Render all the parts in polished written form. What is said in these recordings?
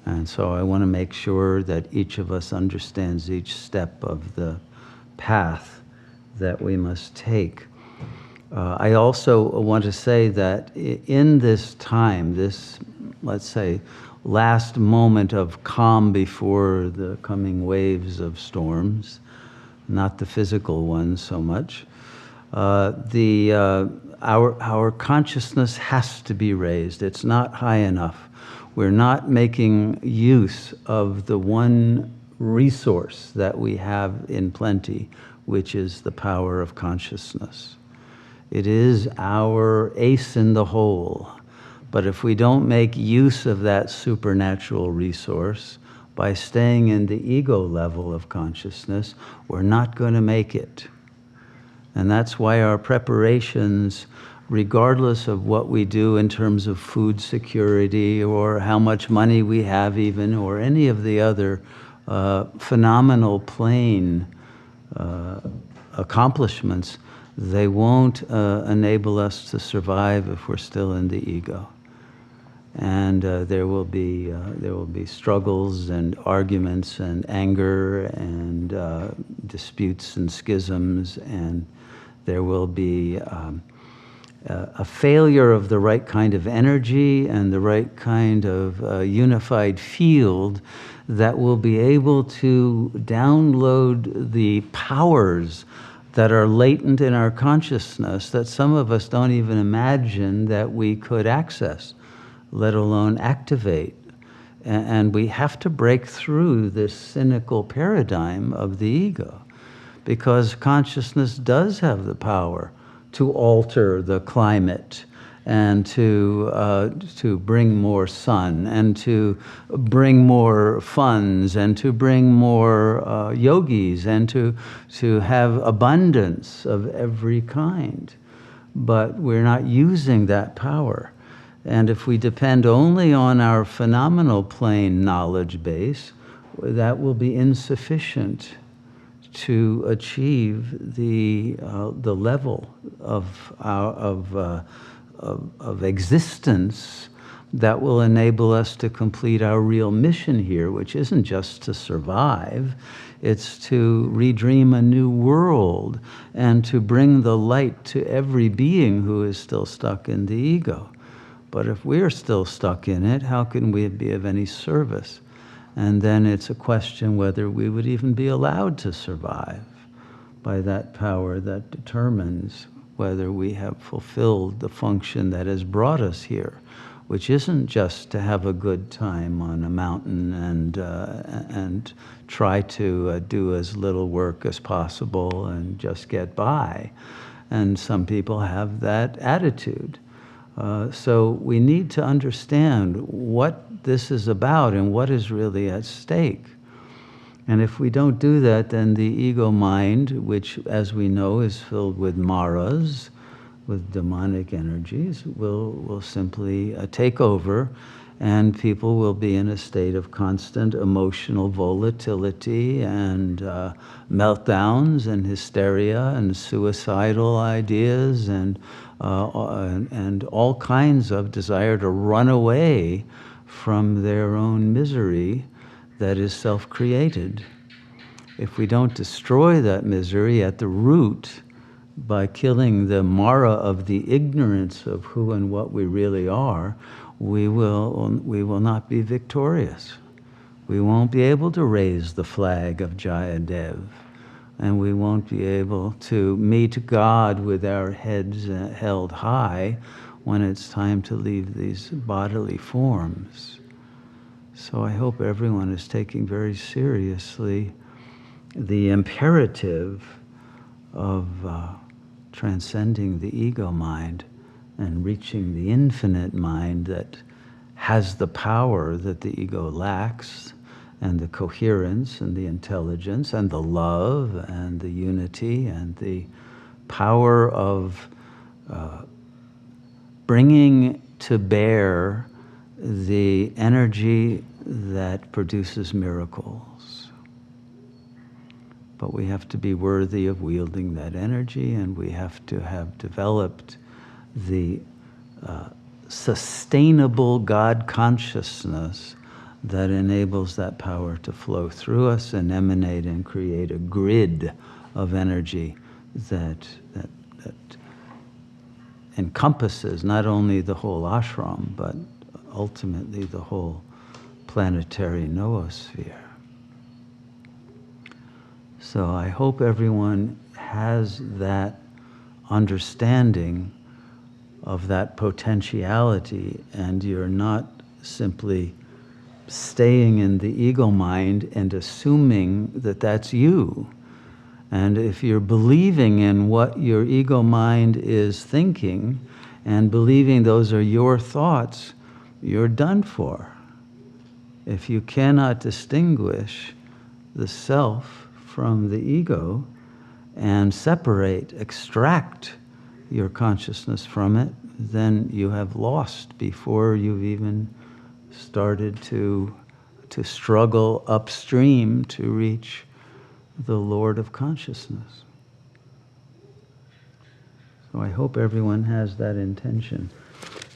And so I want to make sure that each of us understands each step of the path that we must take. I also want to say that in this time, this, let's say, last moment of calm before the coming waves of storms, not the physical ones so much, our consciousness has to be raised. It's not high enough. We're not making use of the one resource that we have in plenty, which is the power of consciousness. It is our ace in the hole. But if we don't make use of that supernatural resource by staying in the ego level of consciousness, we're not going to make it. And that's why our preparations, regardless of what we do in terms of food security or how much money we have even, or any of the other phenomenal plane accomplishments, they won't enable us to survive if we're still in the ego. And there will be struggles and arguments and anger and disputes and schisms, and there will be a failure of the right kind of energy and the right kind of unified field that will be able to download the powers that are latent in our consciousness that some of us don't even imagine that we could access, let alone activate. And we have to break through this cynical paradigm of the ego, because consciousness does have the power to alter the climate and to bring more sun and to bring more funds and to bring more yogis and to have abundance of every kind. But we're not using that power. And if we depend only on our phenomenal plane knowledge base, that will be insufficient to achieve the level of existence that will enable us to complete our real mission here, which isn't just to survive, it's to redream a new world and to bring the light to every being who is still stuck in the ego. But if we're still stuck in it, how can we be of any service? And then it's a question whether we would even be allowed to survive by that power that determines whether we have fulfilled the function that has brought us here, which isn't just to have a good time on a mountain and try to do as little work as possible and just get by. And some people have that attitude. So we need to understand what this is about and what is really at stake. And if we don't do that, then the ego mind, which, as we know, is filled with maras, with demonic energies, will simply take over, and people will be in a state of constant emotional volatility and meltdowns and hysteria and suicidal ideas and all kinds of desire to run away from their own misery that is self-created. If we don't destroy that misery at the root by killing the mara of the ignorance of who and what we really are, we will not be victorious. We won't be able to raise the flag of Jayadev, and we won't be able to meet God with our heads held high when it's time to leave these bodily forms. So I hope everyone is taking very seriously the imperative of transcending the ego mind and reaching the infinite mind that has the power that the ego lacks, and the coherence and the intelligence and the love and the unity and the power of bringing to bear the energy that produces miracles. But we have to be worthy of wielding that energy, and we have to have developed the sustainable God consciousness that enables that power to flow through us and emanate and create a grid of energy that encompasses not only the whole ashram, but ultimately the whole planetary noosphere. So I hope everyone has that understanding of that potentiality, and you're not simply staying in the ego mind and assuming that that's you. And if you're believing in what your ego mind is thinking and believing those are your thoughts, you're done for. If you cannot distinguish the self from the ego and separate, extract your consciousness from it, then you have lost before you've even started to struggle upstream to reach the Lord of consciousness. So I hope everyone has that intention.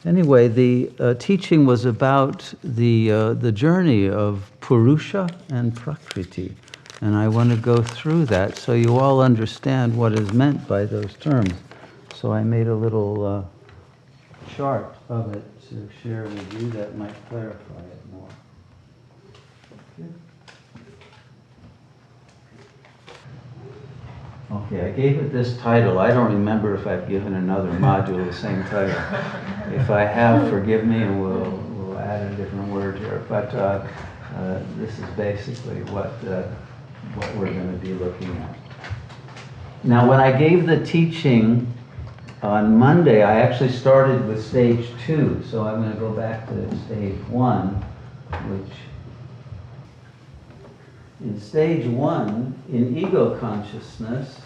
Anyway, the teaching was about the journey of Purusha and Prakriti. And I want to go through that so you all understand what is meant by those terms. So I made a little chart of it to share with you that might clarify it more. Okay, I gave it this title. I don't remember if I've given another module the same title. If I have, forgive me, and we'll add a different word here. But this is basically what we're going to be looking at. Now, when I gave the teaching on Monday, I actually started with stage 2. So I'm going to go back to stage 1, which in stage 1, in ego consciousness,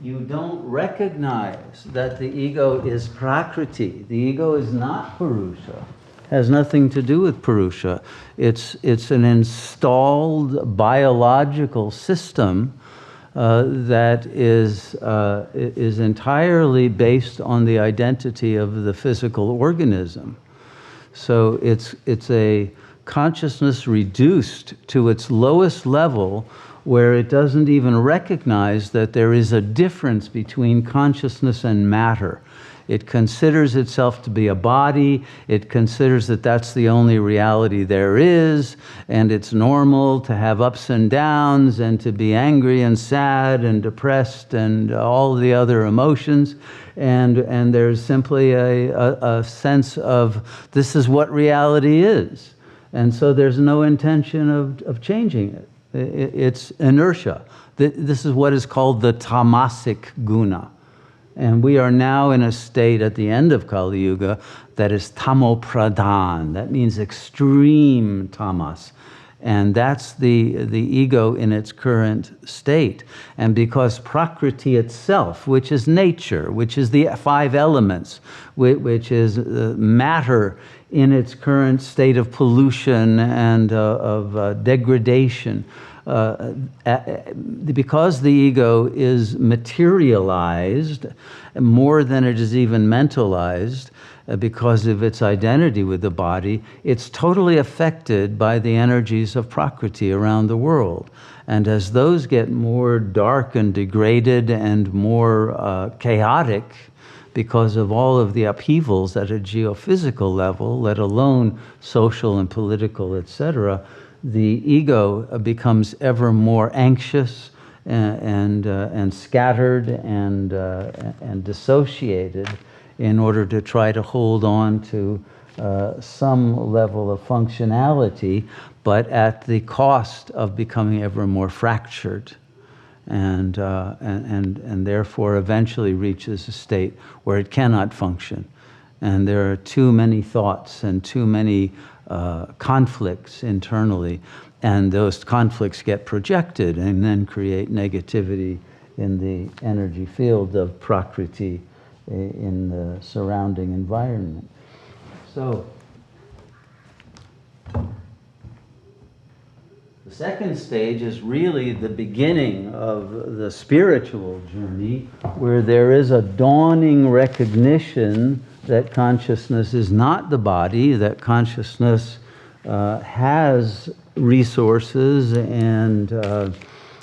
you don't recognize that the ego is Prakriti. The ego is not Purusha. Has nothing to do with Purusha. It's an installed biological system that is entirely based on the identity of the physical organism. So it's a consciousness reduced to its lowest level, where it doesn't even recognize that there is a difference between consciousness and matter. It considers itself to be a body. It considers that that's the only reality there is, and it's normal to have ups and downs and to be angry and sad and depressed and all the other emotions. And there's simply a sense of this is what reality is. And so there's no intention of changing it. It's inertia. This is what is called the tamasic guna. And we are now in a state at the end of Kali Yuga that is tamopradhan. That means extreme tamas. And that's the ego in its current state. And because Prakriti itself, which is nature, which is the 5 elements, which is matter in its current state of pollution and of degradation, because the ego is materialized more than it is even mentalized, because of its identity with the body, it's totally affected by the energies of Prakriti around the world. And as those get more dark and degraded and more chaotic, because of all of the upheavals at a geophysical level, let alone social and political, etc., the ego becomes ever more anxious and scattered and dissociated in order to try to hold on to some level of functionality, but at the cost of becoming ever more fractured. And therefore eventually reaches a state where it cannot function. And there are too many thoughts and too many conflicts internally, and those conflicts get projected and then create negativity in the energy field of Prakriti in the surrounding environment. So, the second stage is really the beginning of the spiritual journey, where there is a dawning recognition that consciousness is not the body, that consciousness has resources and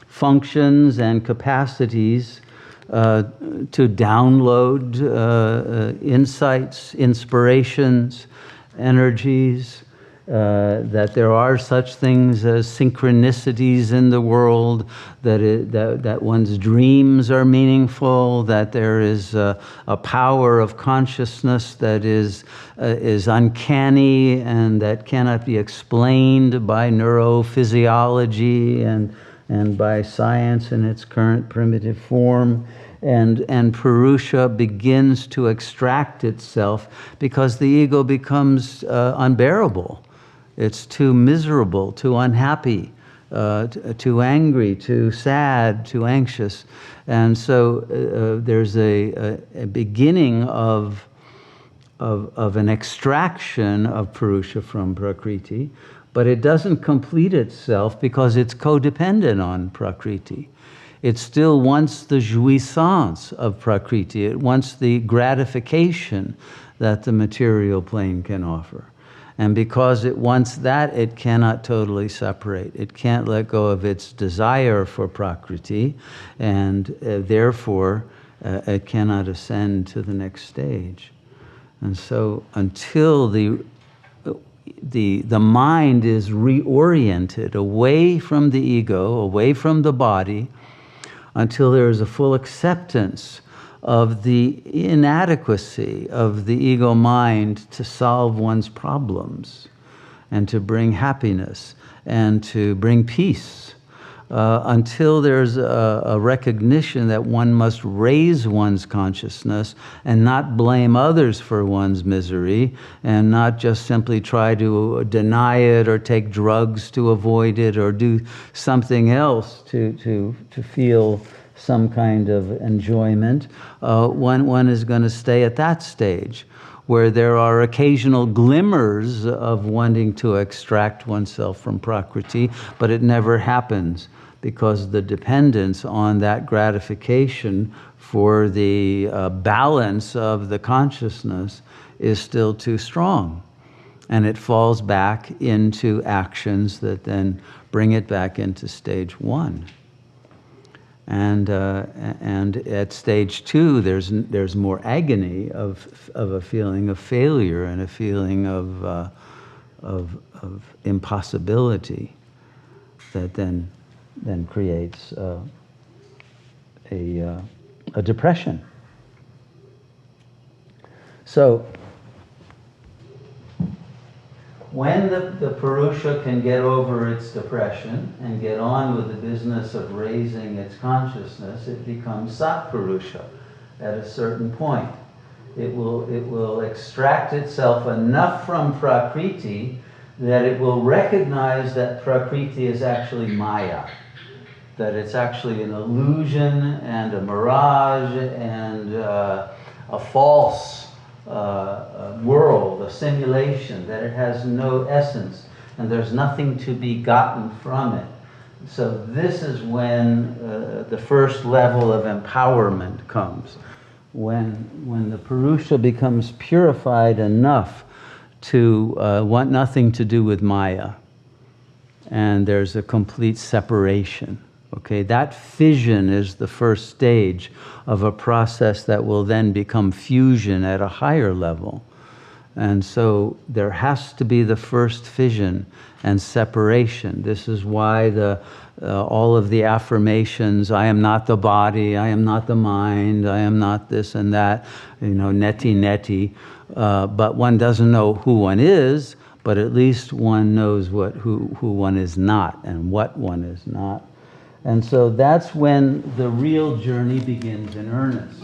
functions and capacities to download insights, inspirations, energies, that there are such things as synchronicities in the world, that one's dreams are meaningful, that there is a power of consciousness that is uncanny and that cannot be explained by neurophysiology and by science in its current primitive form. And Purusha begins to extract itself because the ego becomes unbearable. It's too miserable, too unhappy, too angry, too sad, too anxious. And so there's a beginning of an extraction of Purusha from Prakriti, but it doesn't complete itself because it's codependent on Prakriti. It still wants the jouissance of Prakriti. It wants the gratification that the material plane can offer. And because it wants that, it cannot totally separate. It can't let go of its desire for Prakriti, and therefore it cannot ascend to the next stage. And so until the mind is reoriented away from the ego, away from the body, until there is a full acceptance of the inadequacy of the ego mind to solve one's problems and to bring happiness and to bring peace, until there's a recognition that one must raise one's consciousness and not blame others for one's misery and not just simply try to deny it or take drugs to avoid it or do something else to feel some kind of enjoyment. One is going to stay at that stage where there are occasional glimmers of wanting to extract oneself from Prakriti, but it never happens because the dependence on that gratification for the balance of the consciousness is still too strong. And it falls back into actions that then bring it back into stage one. And at stage two, there's more agony of a feeling of failure and a feeling of impossibility that then creates a depression. So when the Purusha can get over its depression and get on with the business of raising its consciousness, it becomes Sat Purusha at a certain point. It will extract itself enough from Prakriti that it will recognize that Prakriti is actually Maya, that it's actually an illusion and a mirage and a false world, a simulation, that it has no essence and there's nothing to be gotten from it. So this is when the first level of empowerment comes, when the Purusha becomes purified enough to want nothing to do with Maya, and there's a complete separation. Okay, that fission is the first stage of a process that will then become fusion at a higher level. And so there has to be the first fission and separation. This is why all of the affirmations, I am not the body, I am not the mind, I am not this and that, neti. But one doesn't know who one is, but at least one knows who one is not and what one is not. And so that's when the real journey begins in earnest.